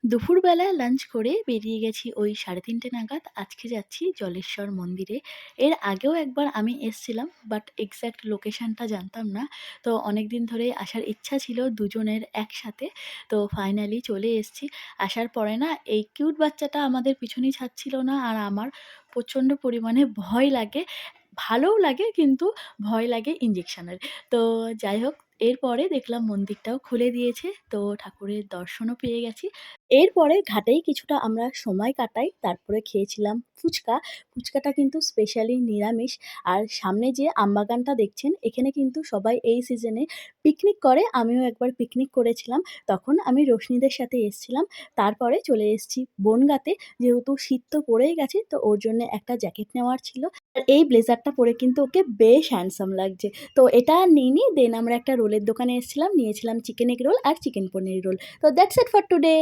দুপুরবেলা লাঞ্চ করে বেরিয়ে গেছি ওই ৩:৩০ নাগাদ। আজকে যাচ্ছি জলেশ্বর মন্দিরে। এর আগেও একবার আমি এসছিলাম, বাট এক্সাক্ট লোকেশনটা জানতাম না। তো অনেকদিন ধরেই আসার ইচ্ছা ছিল দুজনের একসাথে। তো ফাইনালি চলে এসছি। আসার পরে না এই কিউট বাচ্চাটা আমাদের পিছনেই ছাড়ছিল না, আর আমার প্রচণ্ড পরিমাণে ভয় লাগে। ভালোও লাগে, কিন্তু ভয় লাগে ইঞ্জেকশনের। তো যাই হোক, এরপরে দেখলাম মন্দিরটাও খুলে দিয়েছে। তো ঠাকুরের দর্শনও পেয়ে গেছি। এরপরে ঘাটেই কিছুটা আমরা সময় কাটাই। তারপরে খেয়েছিলাম ফুচকা। ফুচকাটা কিন্তু স্পেশালি নিরামিষ। আর সামনে যে আমবাগানটা দেখছেন, এখানে কিন্তু সবাই এই সিজনে পিকনিক করে। আমিও একবার পিকনিক করেছিলাম। তখন আমি রোশনিদের সাথে এসছিলাম। তারপরে চলে এসেছি বনগাঁতে। যেহেতু শীত তো পড়েই গেছে, তো ওর জন্যে একটা জ্যাকেট নেওয়ার ছিল। আর এই ব্লেজারটা পরে কিন্তু ওকে বেশ হ্যান্ডসাম লাগছে। তো এটা আর নিইনি। দেন আমরা একটা রোলের দোকানে এসছিলাম। নিয়েছিলাম চিকেন এগ রোল আর চিকেন পনির রোল। তো দ্যাটস ইট ফর টুডে।